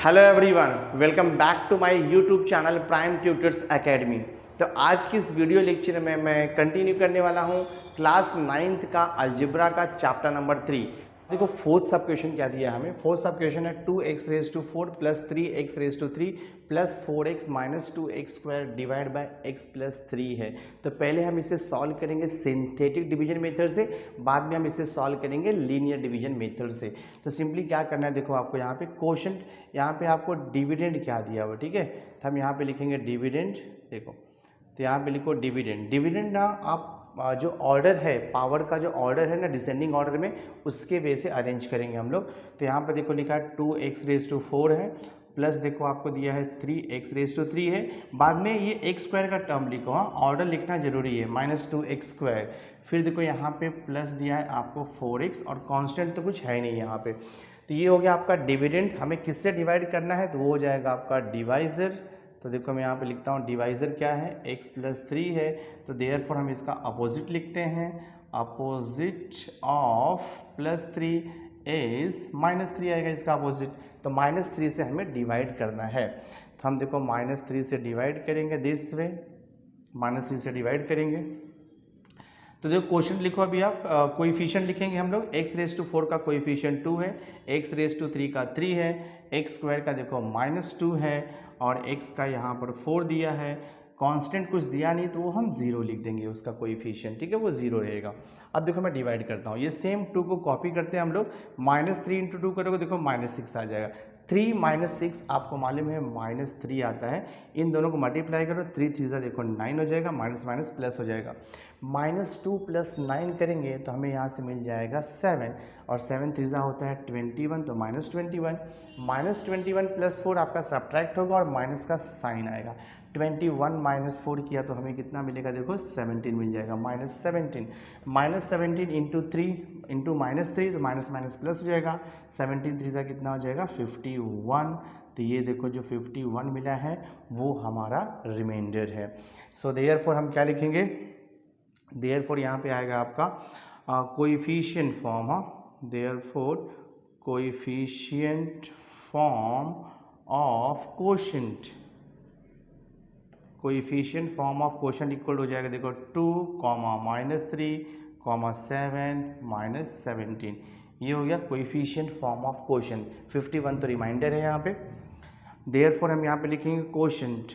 Hello everyone, welcome back to my YouTube channel Prime Tutors Academy. तो आज की इस वीडियो लेक्चर में मैं कंटिन्यू करने वाला हूं क्लास 9th का अलजेब्रा का चैप्टर नंबर 3। देखो फोर्थ सब क्वेश्चन क्या दिया है हमें। फोर्थ सब क्वेश्चन है 2x⁴ plus 3x⁴ plus 4x minus 2x² divide by x plus 3 है। तो पहले हम इसे सॉल्व करेंगे सिंथेटिक डिवीजन मेथड से, बाद में हम इसे सॉल्व करेंगे लीनियर डिवीजन मेथड से। तो सिंपली क्या करना है, देखो आपको यहाँ पे क्वोशंट, यहाँ पे आपको डिविडेंड क्या दिया हुआ, ठीक है। तो हम यहाँ पे लिखेंगे डिविडेंड। देखो तो यहाँ पे लिखो डिविडेंड। डिविडेंड ना आप जो ऑर्डर है, पावर का जो ऑर्डर है ना डिसेंडिंग ऑर्डर में, उसके वे से अरेंज करेंगे हम लोग। तो यहाँ पर देखो लिखा है 2x⁴ है, प्लस देखो आपको दिया है 3x⁴ है, बाद में ये x² का टर्म लिखो। हाँ, ऑर्डर लिखना जरूरी है, -2x²। फिर देखो यहाँ पे प्लस दिया है आपको 4x, और कांस्टेंट तो कुछ है नहीं यहाँ पे। तो ये हो गया आपका डिविडेंड। हमें किससे डिवाइड करना है, तो वो हो जाएगा आपका डिवाइज़र। तो देखो मैं यहाँ पे लिखता हूँ डिवाइज़र क्या है, x प्लस 3 है। तो देयरफॉर हम इसका अपोजिट लिखते हैं। अपोजिट ऑफ प्लस 3 इज -3 आएगा इसका अपोजिट। तो -3 से हमें डिवाइड करना है। तो हम देखो -3 से डिवाइड करेंगे, दिस वे -3 से डिवाइड करेंगे। तो देखो क्वेश्चन लिखो अभी आप, कोएफिशिएंट लिखेंगे हम लोग। x⁴ का कोएफिशिएंट 2 है, x⁴ का 3 है, x² का देखो -2 है, और x का यहाँ पर 4 दिया है। कांस्टेंट कुछ दिया नहीं तो वो हम 0 लिख देंगे, उसका कोएफिशिएंट, ठीक है, वो 0 रहेगा। अब देखो मैं डिवाइड करता हूँ, ये सेम 2 को कॉपी करते हैं हम लोग। -3 × 2 करोगे, देखो -6 आ जाएगा। 3 - 6 आपको मालूम है -3 आता है। इन दोनों को मल्टीप्लाई करो, 3 3 देखो 9 हो जाएगा, माइनस माइनस प्लस हो जाएगा। -2 + 9 करेंगे तो हमें यहाँ से मिल जाएगा 7, और 7 3 होता है 21, तो -21। -21 + 4 आपका सब्ट्रैक्ट होगा और माइनस का साइन आएगा। 21 - 4 किया तो हमें कितना मिलेगा, देखो 17 मिल जाएगा, -17। -17 × 3 × -3, तो माइनस माइनस प्लस हो जाएगा। 17 3 कितना हो जाएगा, 51। तो ये देखो जो 51 मिला है वो हमारा रिमाइंडर है। सो देयरफॉर हम क्या लिखेंगे, देयरफॉर यहाँ पे आएगा आपका कोएफिशिएंट फॉर्म। हाँ, therefore coefficient form of quotient, coefficient form of quotient equal हो जाएगा, देखो 2, -3, -7 -17। ये हो गया कोएफिशिएंट फॉर्म ऑफ क्वोशंट। 51 तो रिमाइंडर है यहाँ पे। देयरफॉर हम यहाँ पे लिखेंगे quotient,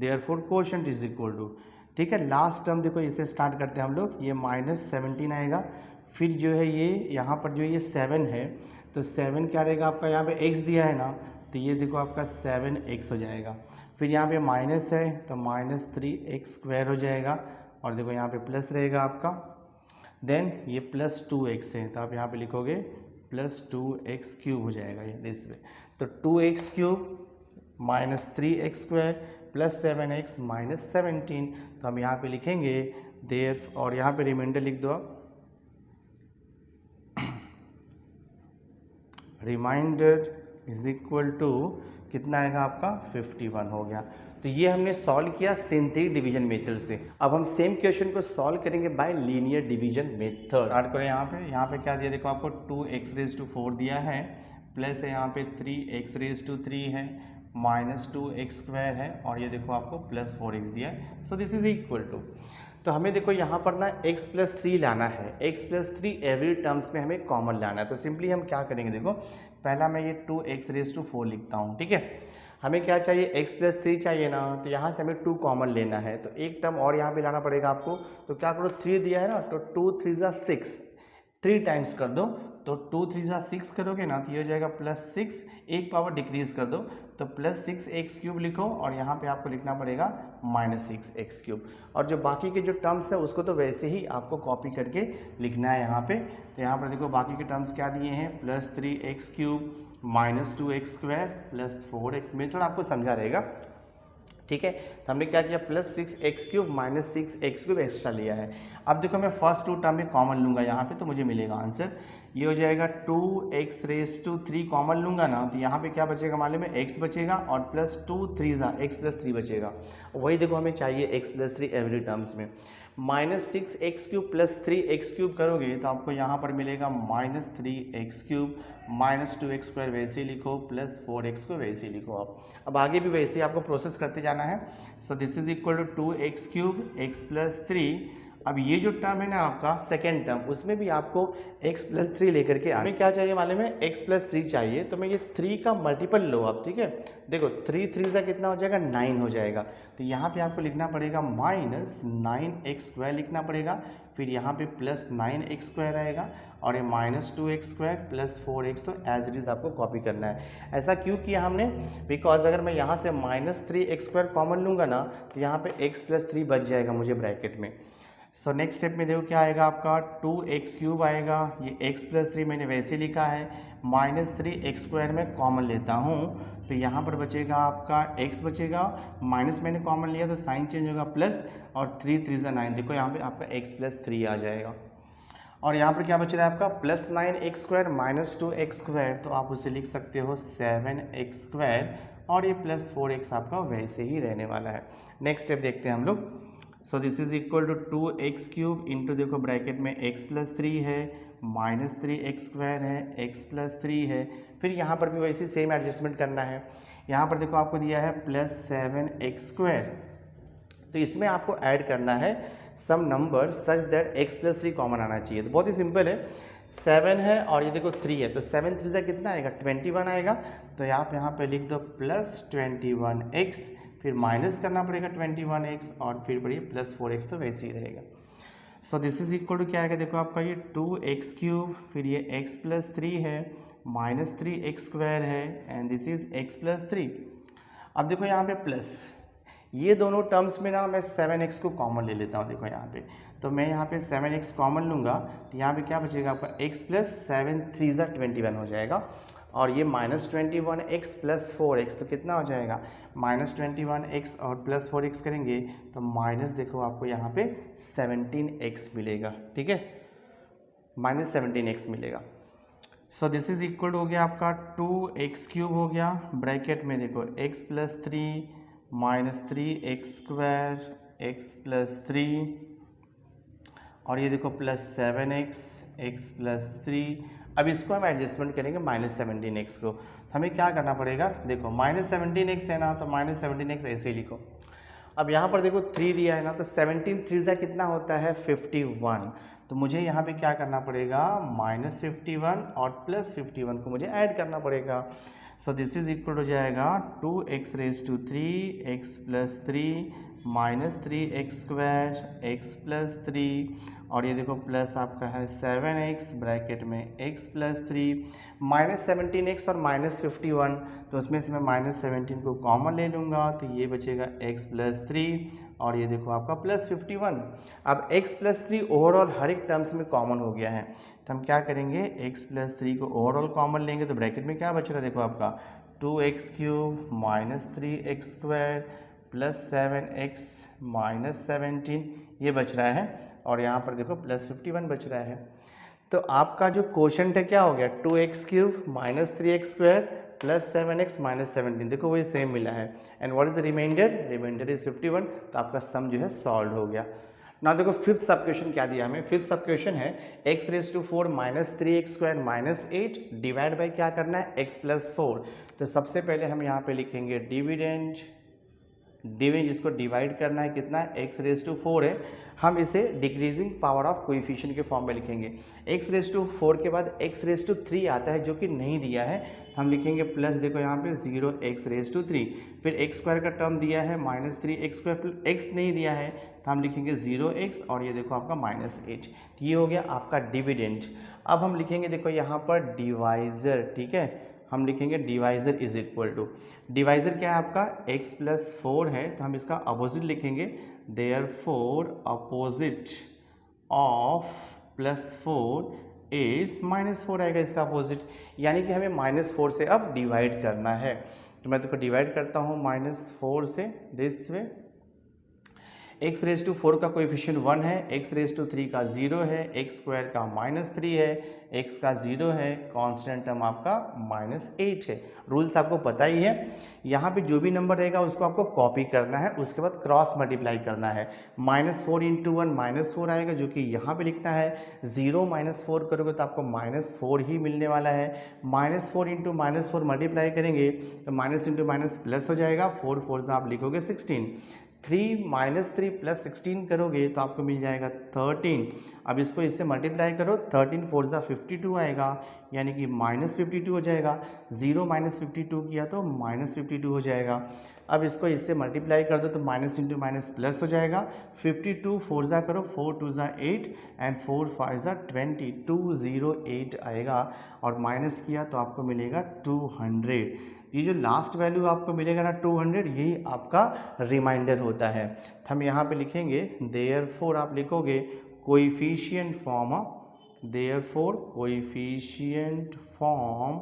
therefore quotient is equal to, ठीक है, लास्ट टर्म देखो इसे स्टार्ट करते हैं हम लोग। ये -17 आएगा, फिर जो है ये यहाँ पर जो ये 7 है, तो 7 क्या रहेगा आपका, यहाँ पे x दिया है ना, तो ये देखो आपका 7x हो जाएगा। फिर यहाँ पे माइनस है तो -3x² हो जाएगा, और देखो यहाँ पे प्लस रहेगा आपका। देन ये +2x है, तो आप यहाँ पे लिखोगे +2x³ हो जाएगा, ये दिस वे। तो 2x³ -3x² + 7x -17। तो हम यहाँ पे लिखेंगे देयर, और यहाँ पे रिमाइंडर लिख दो आप, रिमाइंडर इज इक्वल टू कितना आएगा आपका, 51 हो गया। तो ये हमने सॉल्व किया सिंथेटिक डिवीजन मेथड से। अब हम सेम क्वेश्चन को सॉल्व करेंगे bye linear division method. Start करें यहाँ पे क्या दिया, देखो आपको 2x⁴ दिया है, प्लस है यहाँ पे 3x⁴ है, -2x² है, और ये देखो आपको +4x दिया है। So this is equal to, तो हमें देखो यहाँ पर ना x + 3 लाना है। x + 3 एवरी टर्म्स में हमें कॉमन लाना है। तो सिंपली हम क्या करेंगे, देखो पहला मैं ये 2x⁴ लिखता हूँ, ठीक है। हमें क्या चाहिए, x + 3 चाहिए ना, तो यहाँ से हमें 2 कॉमन लेना है, तो एक टर्म और यहाँ पे लाना पड़ेगा आपको। तो क्या करो, 3 दिया है ना, तो 2 3 6, 3 टाइम्स कर दो, तो 2 3 6 करोगे ना, तो ये हो जाएगा +6, एक पावर डिक्रीज कर दो, तो +6x³ लिखो, और यहाँ पे आपको लिखना पड़ेगा -6x³। और जो बाकी के जो टर्म्स है उसको तो वैसे ही आपको कॉपी करके लिखना है यहाँ पे। तो यहाँ पर देखो बाकी के टर्म्स क्या दिए हैं, +3x³ -2x² +4x, में थोड़ा आपको समझा रहेगा, ठीक है। तो हमने क्या किया, +6x³ -6x³ एक्स्ट्रा लिया है। अब देखो मैं फर्स्ट 2 टर्म में कॉमन लूँगा यहाँ पे, तो मुझे मिलेगा आंसर, ये हो जाएगा 2x⁻³ कॉमन लूँगा ना, तो यहाँ पे क्या बचेगा मालूम है, x बचेगा, और +2 3 x + 3 बचेगा। वही देखो हमें चाहिए x + 3 एवरी टर्म्स में। -6x³ प्लस 3x³ करोगे तो आपको यहाँ पर मिलेगा -3x³ -2x² वैसे ही लिखो प्लस 4x को वैसे ही लिखो आप। अब आगे भी वैसे ही आपको प्रोसेस करते जाना है। So this is equal to 2x³ x + 3। अब ये जो टर्म है ना आपका सेकेंड टर्म, उसमें भी आपको x + 3 लेकर के हमें क्या चाहिए मालूम है, x + 3 चाहिए। तो मैं ये 3 का मल्टीपल लो आप, ठीक है। देखो 3 3 का कितना हो जाएगा, 9 हो जाएगा। तो यहाँ पे आपको लिखना पड़ेगा -9x² लिखना पड़ेगा, फिर यहाँ पे +9x² आएगा और ये -2x² प्लस 4x, तो एज इट इज़ आपको कॉपी करना है। ऐसा क्यों किया हमने, बिकॉज अगर मैं यहाँ से -3x² कॉमन लूँगा ना तो यहाँ पे x + 3 बच जाएगा मुझे ब्रैकेट में। सो नेक्स्ट स्टेप में देखो क्या आएगा आपका, 2x³ आएगा। ये x + 3 मैंने वैसे लिखा है, -3x² में कॉमन लेता हूँ तो यहाँ पर बचेगा आपका x बचेगा, माइनस मैंने कॉमन लिया तो साइन चेंज होगा प्लस, और 3 3 9, देखो यहाँ पे आपका x + 3 आ जाएगा। और यहाँ पर क्या बच रहा है आपका +9x² -2x², तो आप उसे लिख सकते हो 7x², और ये +4x आपका वैसे ही रहने वाला है। नेक्स्ट स्टेप देखते हैं हम लोग। So this is equal to 2x³ into, देखो ब्रैकेट में x + 3 है, -3x² है, x + 3 है, फिर यहाँ पर भी वैसे सेम एडजस्टमेंट करना है। यहाँ पर देखो आपको दिया है +7x², तो इसमें आपको ऐड करना है sum number such that x + 3 common आना चाहिए। तो बहुत ही सिंपल है, 7 है और ये देखो 3 है, तो 7 3 से कितना आएगा, 21 आएगा। तो आप यहाँ पे लिख दो +21x, फिर माइनस करना पड़ेगा 21x, और फिर बढ़िए +4x, तो वैसे ही रहेगा। So this is equal to क्या आएगा, देखो आपका ये 2x³, फिर ये x + 3 है, -3x² है, एंड दिस इज x + 3। अब देखो यहाँ पे प्लस, ये दोनों टर्म्स में ना मैं 7x को कॉमन ले लेता हूँ। देखो यहाँ पे, तो मैं यहाँ पे 7x कॉमन लूँगा तो यहाँ पे क्या बचेगा आपका x + 7 3 = 21 हो जाएगा, और ये -21x प्लस 4x, तो कितना हो जाएगा, -21x और प्लस 4x करेंगे तो माइनस, देखो आपको यहाँ पे 17x मिलेगा, ठीक है, -17x मिलेगा। सो दिस इज इक्वल हो गया आपका 2x³ हो गया, ब्रैकेट में देखो x + 3 -3x² x + 3, और ये देखो +7x x + 3। अब इसको हम एडजस्टमेंट करेंगे -17x को, तो हमें क्या करना पड़ेगा, देखो -17x है ना, तो -17x ऐसे ही लिखो। अब यहाँ पर देखो 3 दिया है ना, तो 17 3 से कितना होता है, 51। तो मुझे यहाँ पे क्या करना पड़ेगा, -51 और +51 को मुझे ऐड करना पड़ेगा। सो दिस इज इक्वल हो जाएगा 2x⁻³ x + 3 -3x² x + 3, और ये देखो प्लस आपका है 7x, ब्रैकेट में x + 3, -17x और -51, तो उसमें से मैं -17 को कॉमन ले लूँगा तो ये बचेगा x + 3, और ये देखो आपका +51। अब x + 3 ओवरऑल हर एक टर्म्स में कॉमन हो गया है, तो हम क्या करेंगे, x + 3 को ओवरऑल कॉमन लेंगे तो ब्रैकेट में क्या बच रहा है, देखो आपका 2x³ -3x² प्लस 7x -17 ये बच रहा है, और यहाँ पर देखो +51 बच रहा है। तो आपका जो क्वोशंट है क्या हो गया, 2x³ -3x² प्लस 7x -17, देखो वही सेम मिला है। And what is the remainder, remainder is 51, तो आपका सम जो है सॉल्व हो गया। ना देखो फिफ्थ सब क्वेश्चन क्या दिया हमें, फिफ्थ सब क्वेश्चन है x⁻⁴ -3x² -8 डिवाइड बाई क्या करना है, x + 4। तो सबसे पहले हम यहाँ पे लिखेंगे डिविडेंड, जिसको डिवाइड करना है कितना है, x⁻⁴ है, हम इसे डिक्रीजिंग पावर ऑफ कोएफिशिएंट के फॉर्म में लिखेंगे। x⁻⁴ के बाद x⁻³ आता है जो कि नहीं दिया है, हम लिखेंगे प्लस, देखो यहाँ पे 0x⁻3, फिर x² का टर्म दिया है -3x², x नहीं दिया है तो हम लिखेंगे 0x, और ये देखो आपका -8, ये हो गया आपका डिविडेंड। अब हम लिखेंगे देखो यहाँ पर डिवाइज़र, ठीक है, हम लिखेंगे divisor is equal to, divisor क्या है आपका, x + 4 है तो हम इसका अपोजिट लिखेंगे, देयरफॉर अपोजिट ऑफ +4 इज -4 आएगा इसका अपोजिट, यानी कि हमें -4 से अब डिवाइड करना है। तो मैं देखो डिवाइड करता हूँ -4 से this way, x raise to 4 का कोएफिशिएंट 1 है, एक्स रेज टू 3 का 0 है, एक्स स्क्वायर का -3 है, एक्स का 0 है, कांस्टेंट टर्म आपका -8 है। रूल्स आपको पता ही है। यहाँ पे जो भी नंबर रहेगा उसको आपको कॉपी करना है, उसके बाद क्रॉस मल्टीप्लाई करना है। -4 इंटू 1 -4 आएगा, जो कि यहाँ पे लिखना है। 0 -4 करोगे तो आपको -4 ही मिलने वाला है। -4 इंटू -4 मल्टीप्लाई करेंगे तो माइनस इंटू माइनस प्लस हो जाएगा। 4 4 आप लिखोगे 16। 3 -3 प्लस 16 करोगे तो आपको मिल जाएगा 13। अब इसको इससे मल्टीप्लाई करो, 13 4 52 आएगा, यानी कि -52 हो जाएगा। 0 -52 किया तो -52 हो जाएगा। अब इसको इससे मल्टीप्लाई कर दो तो माइनस इंटू माइनस प्लस हो जाएगा। 52 4 करो, 4 2 8 एंड 4 5 20, 208 आएगा। और माइनस किया तो आपको मिलेगा 200। ये जो लास्ट वैल्यू आपको मिलेगा ना 200, यही आपका रिमाइंडर होता है। तो हम यहाँ पे लिखेंगे देयरफॉर, आप लिखोगे coefficient form, therefore coefficient form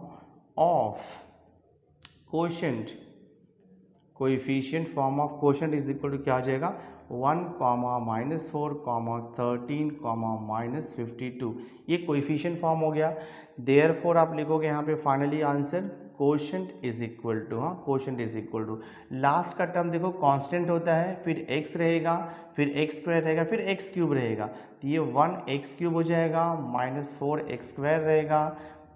of quotient, coefficient form of quotient is equal to क्या आ जाएगा 1, -4, 13, -52। ये कोएफिशिएंट फॉर्म हो गया। देयरफॉर आप लिखोगे यहाँ पे finally answer quotient is equal to, quotient is equal to last का टर्म देखो कांस्टेंट होता है, फिर x रहेगा, फिर एक्स स्क्वायर रहेगा, फिर एक्स क्यूब रहेगा। तो ये 1x³ हो जाएगा, -4x² रहेगा,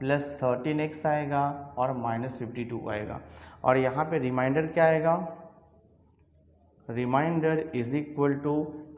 प्लस 13x आएगा और -52 आएगा। और यहाँ पे रिमाइंडर क्या आएगा, रिमाइंडर इज इक्वल टू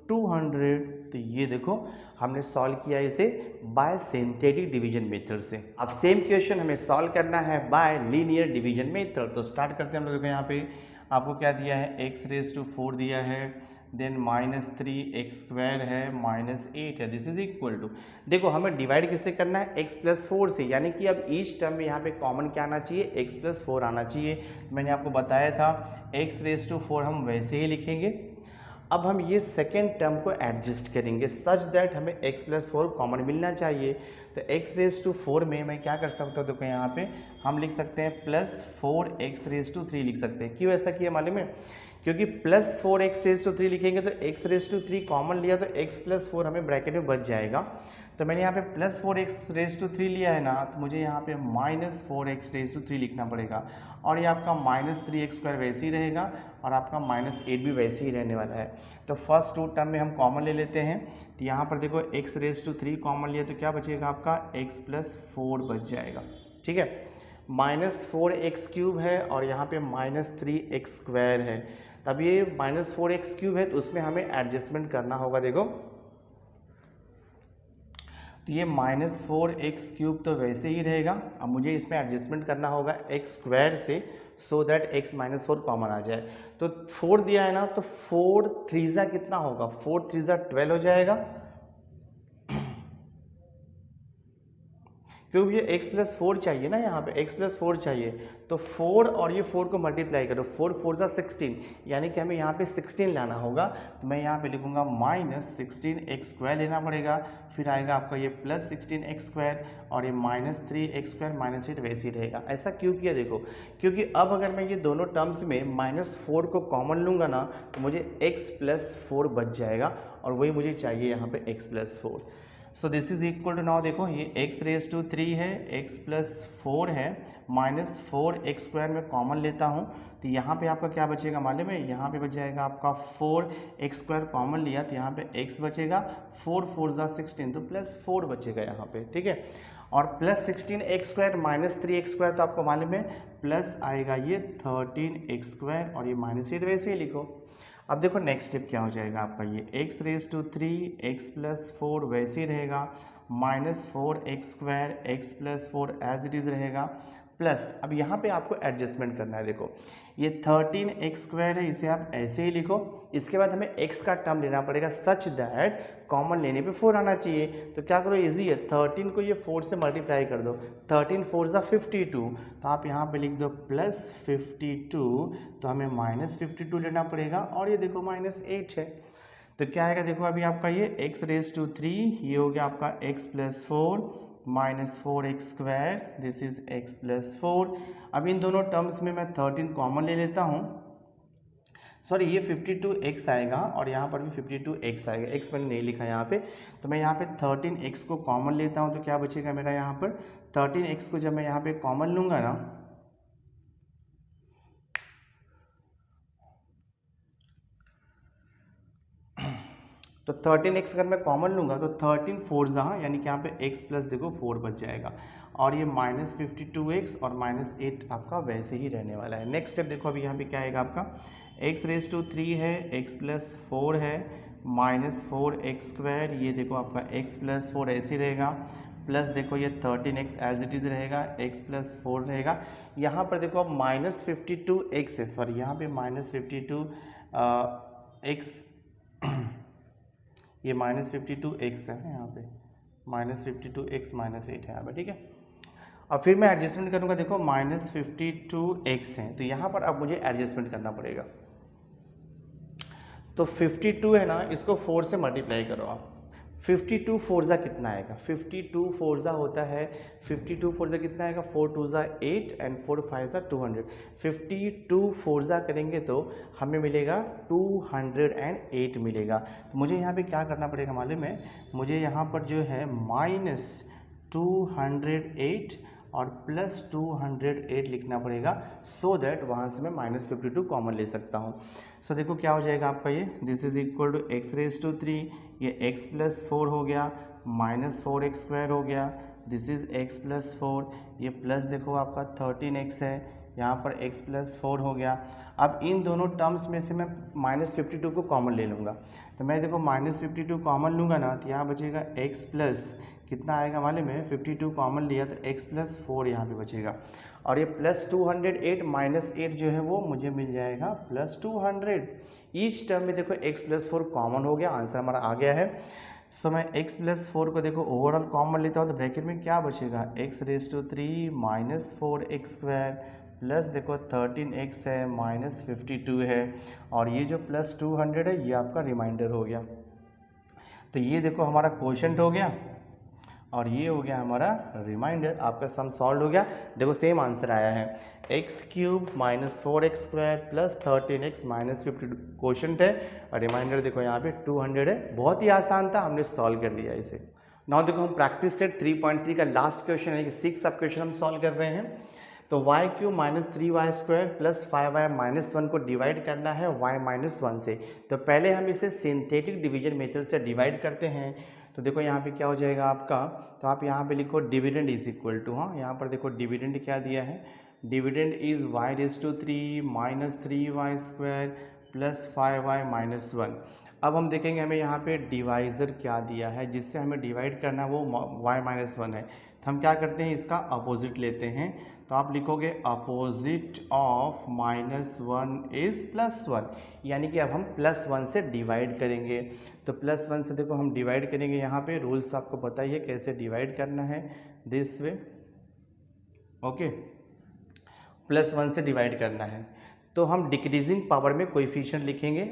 200। तो ये देखो हमने सॉल्व किया इसे बाय सिंथेटिक डिवीजन मेथड से। अब सेम क्वेश्चन हमें सॉल्व करना है बाय लीनियर डिवीजन मेथड। तो स्टार्ट करते हैं हम लोग। यहाँ पे आपको क्या दिया है, x⁴ दिया है, देन -3x² है, -8 है, दिस इज इक्वल टू। देखो हमें डिवाइड किससे करना है, x+4 से, यानी कि अब ईच टर्म में यहाँ पे कॉमन क्या आना चाहिए, x+4 आना चाहिए। मैंने आपको बताया था x⁴ हम वैसे ही लिखेंगे। अब हम ये सेकेंड टर्म को एडजस्ट करेंगे सच दैट हमें x+4 कॉमन मिलना चाहिए। तो x⁴ में मैं क्या कर सकता हूँ, देखो यहाँ पे हम लिख सकते हैं +4x⁴ लिख सकते हैं। क्यों ऐसा किया मालूम है, क्योंकि +4x⁴ लिखेंगे तो x⁴ कॉमन लिया तो x+4 हमें ब्रैकेट में बच जाएगा। तो मैंने यहाँ पे +4x⁴ लिया है ना, तो मुझे यहाँ पे -4x⁴ लिखना पड़ेगा। और ये आपका -3x² वैसे ही रहेगा और आपका -8 भी वैसे ही रहने वाला है। तो फर्स्ट टू टर्म में हम कॉमन ले लेते हैं। तो यहाँ पर देखो x⁴ कॉमन लिया तो क्या बचेगा आपका x+4 बच जाएगा। ठीक है, -4x³ है और यहाँ पे -3x² है। तब ये -4x³ है तो उसमें हमें एडजस्टमेंट करना होगा। देखो तो ये -4x³ तो वैसे ही रहेगा। अब मुझे इसमें एडजस्टमेंट करना होगा x² से, सो दैट x-4 कॉमन आ जाए। तो 4 दिया है ना, तो 4 3 कितना होगा, 4 3 12 हो जाएगा, क्योंकि ये x+4 चाहिए ना, यहाँ पे x+4 चाहिए। तो 4 और ये 4 को मल्टीप्लाई करो, 4 4 16, यानी कि हमें यहाँ पे 16 लाना होगा। तो मैं यहाँ पे लिखूँगा -16x² लेना पड़ेगा, फिर आएगा आपका ये +16x² और ये -3x² -8 वैसे ही रहेगा। ऐसा क्यों किया, देखो क्योंकि अब अगर मैं ये दोनों टर्म्स में -4 को कॉमन लूँगा ना, तो मुझे x+4 बच जाएगा और वही मुझे चाहिए यहाँ पे x+4। So this is equal to, now देखो ये x⁴ है, x+4 है, -4x² में कॉमन लेता हूँ तो यहाँ पे आपका क्या बचेगा मालूम है, यहाँ पे बच जाएगा आपका 4x² कॉमन लिया तो यहाँ पे x बचेगा, 4 4 16 तो +4 बचेगा यहाँ पे। ठीक है, और +16x² -3x² तो आपको मालूम है प्लस आएगा ये 13x² और ये -8 वैसे ही लिखो। अब देखो नेक्स्ट स्टेप क्या हो जाएगा आपका, ये x⁴ x+4 वैसे ही रहेगा, -4x² x+4 as it is रहेगा, प्लस अब यहाँ पे आपको एडजस्टमेंट करना है। देखो ये 13x² है, इसे आप ऐसे ही लिखो। इसके बाद हमें x का टर्म लेना पड़ेगा सच दैट कॉमन लेने पे 4 आना चाहिए। तो क्या करो, इजी है, 13 को ये 4 से मल्टीप्लाई कर दो, 13 4 52, तो आप यहाँ पे लिख दो +52, तो हमें -52 लेना पड़ेगा और ये देखो -8 है। तो क्या आएगा, देखो अभी आपका ये x⁴ ये हो गया आपका x+4 -4x², this is x+4। अब इन दोनों टर्म्स में मैं 13 कॉमन ले लेता हूँ, सॉरी ये 52x आएगा और यहाँ पर भी 52x आएगा, x मैंने नहीं लिखा यहाँ पे। तो मैं यहाँ पे 13x को कॉमन लेता हूँ तो क्या बचेगा मेरा यहाँ पर 13x को जब मैं यहाँ पे कॉमन लूँगा ना तो 13x अगर मैं कॉमन लूँगा तो 13 फोर जहाँ यानी कि यहाँ पे x प्लस देखो 4 बच जाएगा और ये -52x और -8 आपका वैसे ही रहने वाला है। नेक्स्ट स्टेप देखो अभी यहाँ पे क्या आएगा आपका x⁻³ है, x + 4 है, -4x², ये देखो आपका x + 4 ऐसे ही रहेगा, प्लस देखो ये 13x एज इट इज़ रहेगा, x + 4 रहेगा। यहाँ पर देखो अब -52x है, सॉरी यहाँ पे -52x ये -52x है यहाँ पे, -52x -8 है यहाँ पे, ठीक है। और फिर मैं एडजस्टमेंट करूँगा, देखो -52x है तो यहाँ पर अब मुझे एडजस्टमेंट करना पड़ेगा। तो 52 है ना, इसको 4 से मल्टीप्लाई करो आप। 52 फोरजा कितना आएगा, 52 फोरजा होता है, 52 फोरजा कितना आएगा, 4 2 8 एंड 4 5 200। 52 फोरजा करेंगे तो हमें मिलेगा 208 मिलेगा। तो मुझे यहाँ पे क्या करना पड़ेगा मालूम है, मुझे यहाँ पर जो है -208 और +208 लिखना पड़ेगा, सो दैट वहाँ से मैं -52 कॉमन ले सकता हूँ। सो देखो क्या हो जाएगा आपका ये, this is equal to x⁻³ ये x + 4 हो गया, -4x² हो गया, दिस इज x + 4, ये प्लस देखो आपका 13x है, यहाँ पर x + 4 हो गया। अब इन दोनों टर्म्स में से मैं -52 को कॉमन ले लूँगा, तो मैं देखो -52 कॉमन लूँगा ना तो यहाँ बचेगा x प्लस कितना आएगा मालूम है, 52 कॉमन लिया तो x + 4 यहाँ पे बचेगा और ये +208 -8 जो है वो मुझे मिल जाएगा +200। ईच टर्म में देखो x + 4 कॉमन हो गया, आंसर हमारा आ गया है। सो मैं x + 4 को देखो ओवरऑल कॉमन लेता हूँ तो ब्रैकेट में क्या बचेगा, x⁻³ -4x² प्लस देखो 13x है, -52 है और ये जो +200 है ये आपका रिमाइंडर हो गया। तो ये देखो हमारा क्वोशंट हो गया और ये हो गया हमारा रिमाइंडर, आपका सम सॉल्व हो गया। देखो सेम आंसर आया है, x³ -4x² plus 13x -52 quotient है और रिमाइंडर देखो यहाँ पे 200 है। बहुत ही आसान था, हमने सॉल्व कर लिया इसे। नाउ देखो हम प्रैक्टिस सेट 3.3 का लास्ट क्वेश्चन है कि 6 सब क्वेश्चन हम सॉल्व कर रहे हैं। तो y³ -3y² प्लस 5y -1 को डिवाइड करना है y -1 से। तो पहले हम इसे सिंथेटिक डिवीजन मेथड से डिवाइड करते हैं। तो देखो यहाँ पे क्या हो जाएगा आपका, तो आप यहाँ पे लिखो डिविडेंड इज इक्वल टू, हाँ यहाँ पर देखो डिविडेंड क्या दिया है, dividend is y⁻³ -3y² plus 5y -1। अब हम देखेंगे हमें यहाँ पे डिवाइज़र क्या दिया है जिससे हमें डिवाइड करना है, वो y -1 है। तो हम क्या करते हैं, इसका अपोजिट लेते हैं। तो आप लिखोगे अपोजिट ऑफ -1 इज़ +1, यानी कि अब हम +1 से डिवाइड करेंगे। तो +1 से देखो हम डिवाइड करेंगे, यहाँ पे रूल्स आपको पता ही है कैसे डिवाइड करना है, दिस वे, ओके। +1 से डिवाइड करना है तो हम डिक्रीजिंग पावर में कोएफिशिएंट लिखेंगे।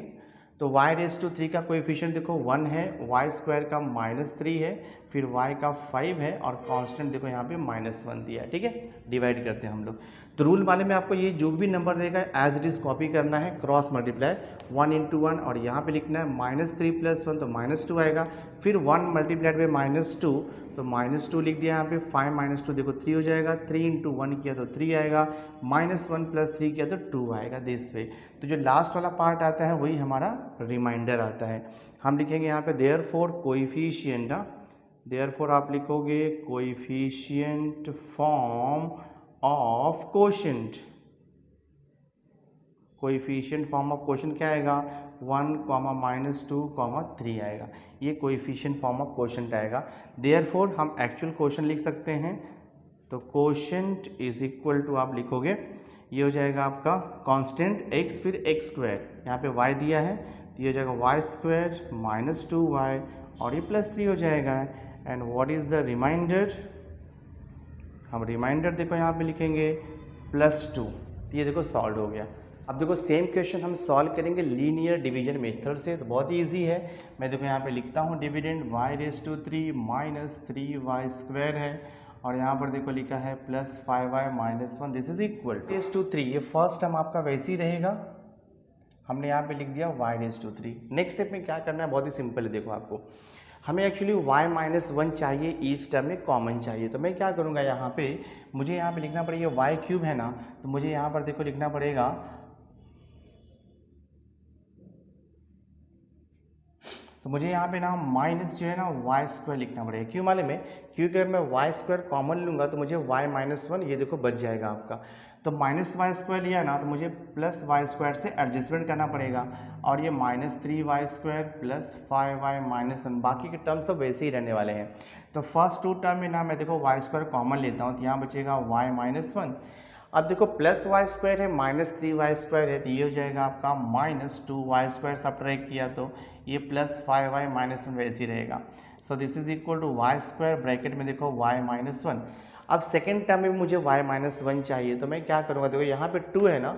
तो y⁻³ का कोएफिशिएंट देखो 1 है, y² का -3 है, फिर y का 5 है और कांस्टेंट देखो यहाँ पे -1 दिया है, ठीक है। डिवाइड करते हैं हम लोग। तो रूल वाले में आपको ये जो भी नंबर रहेगा एज इट इज़ कॉपी करना है, क्रॉस मल्टीप्लाई 1 × 1 और यहाँ पे लिखना है -3 + 1 तो -2 आएगा, फिर 1 मल्टीप्लाइड बाई -2 तो -2 लिख दिया यहाँ पे, 5 - 2 देखो 3 हो जाएगा, 3 × 1 किया तो 3 आएगा, -1 + 3 किया तो 2 आएगा, दिस वे। तो जो लास्ट वाला पार्ट आता है वही हमारा रिमाइंडर आता है। हम लिखेंगे यहाँ पे देयरफॉर कोएफिशिएंट, देयरफॉर आप लिखोगे coefficient form of quotient, coefficient form of quotient क्या आएगा, 1, -2, 3 आएगा, ये कोएफिशिएंट फॉर्म ऑफ क्वोशंट आएगा। देयरफॉर हम एक्चुअल क्वोशंट लिख सकते हैं, तो क्वोशंट इज इक्वल टू आप लिखोगे, ये हो जाएगा आपका कांस्टेंट x फिर x², यहाँ पे y दिया है तो ये हो जाएगा y² -2y और ये +3 हो जाएगा। And what is the remainder, हम रिमाइंडर देखो यहाँ पे लिखेंगे +2, तो ये देखो सॉल्व हो गया। अब देखो सेम क्वेश्चन हम सॉल्व करेंगे लीनियर डिवीजन मेथड से, तो बहुत ही ईजी है। मैं देखो यहाँ पे लिखता हूँ डिविडेंड y⁻³ -3y² है और यहाँ पर देखो लिखा है +5y -1, दिस इज इक्वल ⁻3। ये फर्स्ट टर्म आपका वैसे ही रहेगा, हमने यहाँ पे लिख दिया y⁻3। नेक्स्ट स्टेप में क्या करना है, बहुत ही सिंपल है। देखो आपको हमें एक्चुअली y-1 चाहिए, ईच टर्म में कॉमन चाहिए। तो मैं क्या करूँगा, यहाँ पे मुझे यहाँ पे लिखना पड़ेगा y³ है ना, तो मुझे यहाँ पर देखो लिखना पड़ेगा तो मुझे यहाँ पे ना माइनस जो है ना y² लिखना पड़ेगा। क्यों मालूम है, क्योंकि अगर मैं y² कॉमन लूँगा तो मुझे y-1 ये देखो बच जाएगा आपका। तो -y² लिया ना तो मुझे +y² से एडजस्टमेंट करना पड़ेगा, और ये -3y² + 5y-1, बाकी के टर्म सब वैसे ही रहने वाले हैं। तो फर्स्ट 2 टर्म में ना मैं देखो y² कॉमन लेता हूँ, तो यहाँ बचेगा y-1। अब देखो +y² है, -3y² है, तो ये हो जाएगा आपका -2y² सब्ट्रैक्ट किया तो ये +5y-1 वैसे ही रहेगा। So this is equal to y² bracket में देखो y-1। अब सेकेंड टर्म में मुझे y-1 चाहिए, तो मैं क्या करूँगा, देखो यहाँ पे 2 है ना,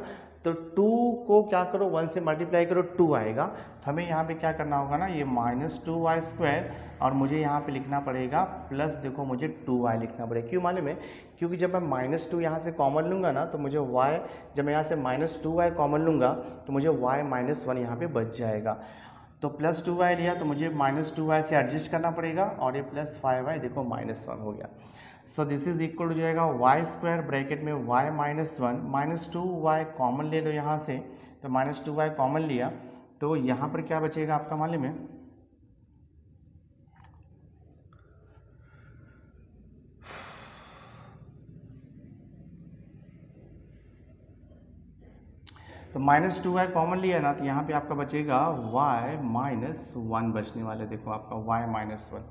तो 2 को क्या करो 1 से मल्टीप्लाई करो, 2 आएगा। तो हमें यहाँ पे क्या करना होगा ना, ये -2y² और मुझे यहाँ पे लिखना पड़ेगा प्लस देखो मुझे 2y लिखना पड़ेगा। क्यों मालूम है, क्योंकि जब मैं -2 यहाँ से कॉमन लूँगा ना तो मुझे y, जब मैं यहाँ से -2y कॉमन लूँगा तो मुझे y-1 यहाँ पे बच जाएगा। तो +2y लिया तो मुझे -2y से एडजस्ट करना पड़ेगा, और ये +5y देखो -1 हो गया। सो दिस इज इक्वल हो जाएगा y² ब्रैकेट में y-1 -2y कॉमन ले लो यहाँ से, तो -2y कॉमन लिया तो यहाँ पर क्या बचेगा आपका मालूम है, तो -2y कॉमन लिया ना तो यहाँ पे आपका बचेगा y-1 बचने वाले, देखो आपका y-1,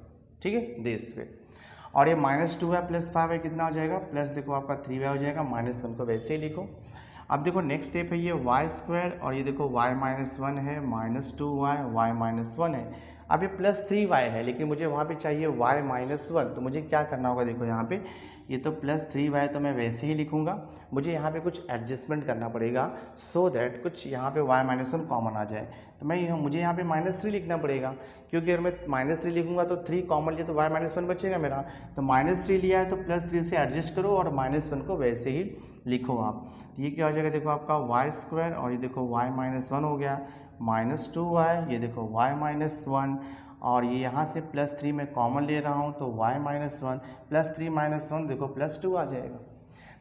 ठीक है दिस वे। और ये -2y + 5y कितना हो जाएगा, प्लस देखो आपका 3y हो जाएगा, -1 को वैसे ही लिखो। अब देखो नेक्स्ट स्टेप है ये y² और ये देखो y-1 है, -2y y-1 है। अब ये +3y है, लेकिन मुझे वहाँ पे चाहिए y-1, तो मुझे क्या करना होगा, देखो यहाँ पे ये तो +3y तो मैं वैसे ही लिखूँगा, मुझे यहाँ पे कुछ एडजस्टमेंट करना पड़ेगा सो दैट कुछ यहाँ पे y-1 कॉमन आ जाए। तो मुझे यहाँ पे -3 लिखना पड़ेगा, क्योंकि अगर मैं -3 लिखूँगा तो 3 कॉमन लिया तो y-1 बचेगा मेरा। तो -3 लिया है तो +3 से एडजस्ट करो और -1 को वैसे ही लिखो आप। तो ये क्या हो जाएगा, देखो आपका y² और ये देखो y-1 हो गया, -2y ये देखो y-1, और ये यहाँ से +3 मैं कॉमन ले रहा हूँ तो y-1 +3 - 1 देखो +2 आ जाएगा।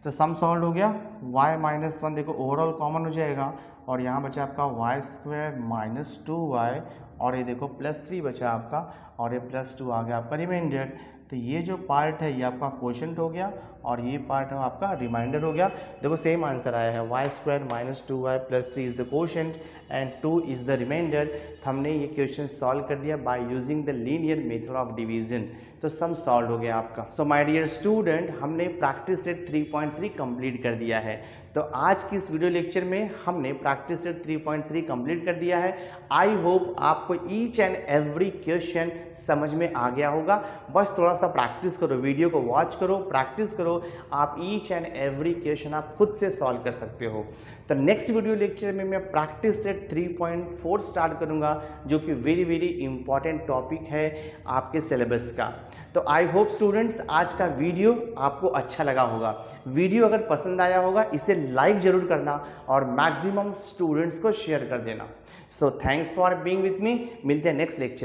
तो सम सॉल्व हो गया, y-1 देखो ओवरऑल कॉमन हो जाएगा, और यहाँ बचा आपका y² - 2y, और ये देखो +3 बचा आपका, और ये +2 आ गया आपका रिमाइंडर। तो ये जो पार्ट है ये आपका क्वोशंट हो गया, और ये पार्ट है आपका रिमाइंडर हो गया। देखो सेम आंसर आया है, y² - 2y + 3 is the quotient and 2 is the remainder. हमने ये क्वेश्चन सॉल्व कर दिया by using the linear method of division. तो सम सॉल्व हो गया आपका। सो माय डियर स्टूडेंट, हमने प्रैक्टिस सेट 3.3 कंप्लीट कर दिया है। तो आज की इस वीडियो लेक्चर में हमने प्रैक्टिस सेट 3.3 कंप्लीट कर दिया है। आई होप आपको ईच एंड एवरी क्वेश्चन समझ में आ गया होगा। बस थोड़ा सा प्रैक्टिस करो, वीडियो को वॉच करो, प्रैक्टिस करो, आप ईच एंड एवरी क्वेश्चन आप खुद से सॉल्व कर सकते हो। तो नेक्स्ट वीडियो लेक्चर में मैं प्रैक्टिस सेट 3.4 स्टार्ट करूंगा, जो कि वेरी वेरी इंपॉर्टेंट टॉपिक है आपके सिलेबस का। तो आई होप स्टूडेंट्स आज का वीडियो आपको अच्छा लगा होगा। वीडियो अगर पसंद आया होगा इसे लाइक जरूर करना और मैक्सिमम स्टूडेंट्स को शेयर कर देना। So thanks for being with me, मिलते हैं नेक्स्ट लेक्चर।